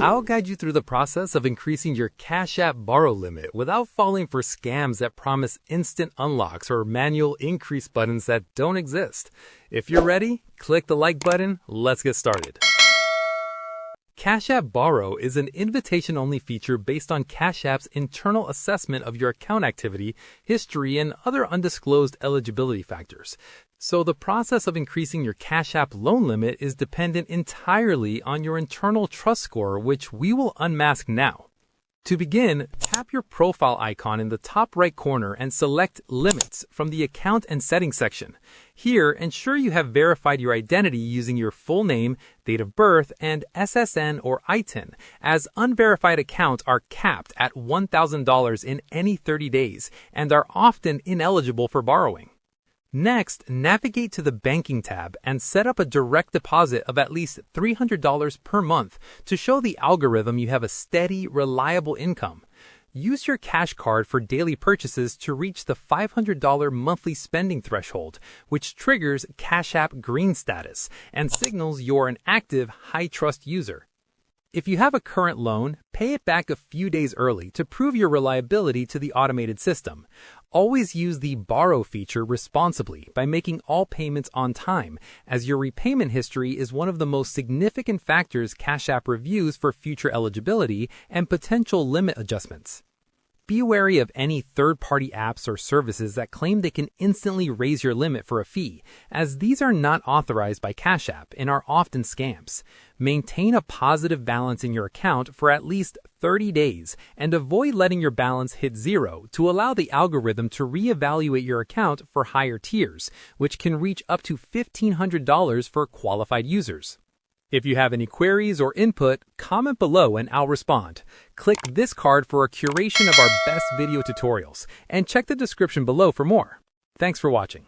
I'll guide you through the process of increasing your Cash App borrow limit without falling for scams that promise instant unlocks or manual increase buttons that don't exist. If you're ready, click the like button. Let's get started. Cash App Borrow is an invitation-only feature based on Cash App's internal assessment of your account activity, history, and other undisclosed eligibility factors. So the process of increasing your Cash App loan limit is dependent entirely on your internal trust score, which we will unmask now. To begin, tap your profile icon in the top right corner and select Limits from the Account and Settings section. Here, ensure you have verified your identity using your full name, date of birth, and SSN or ITIN, as unverified accounts are capped at $1,000 in any 30 days and are often ineligible for borrowing. Next, navigate to the Banking tab and set up a direct deposit of at least $300 per month to show the algorithm you have a steady, reliable income. Use your Cash Card for daily purchases to reach the $500 monthly spending threshold, which triggers Cash App Green status and signals you're an active, high-trust user. If you have a current loan, pay it back a few days early to prove your reliability to the automated system. Always use the Borrow feature responsibly by making all payments on time, as your repayment history is one of the most significant factors Cash App reviews for future eligibility and potential limit adjustments. Be wary of any third-party apps or services that claim they can instantly raise your limit for a fee, as these are not authorized by Cash App and are often scams. Maintain a positive balance in your account for at least 30 days and avoid letting your balance hit zero to allow the algorithm to reevaluate your account for higher tiers, which can reach up to $1,500 for qualified users. If you have any queries or input, comment below and I'll respond. Click this card for a curation of our best video tutorials and check the description below for more. Thanks for watching.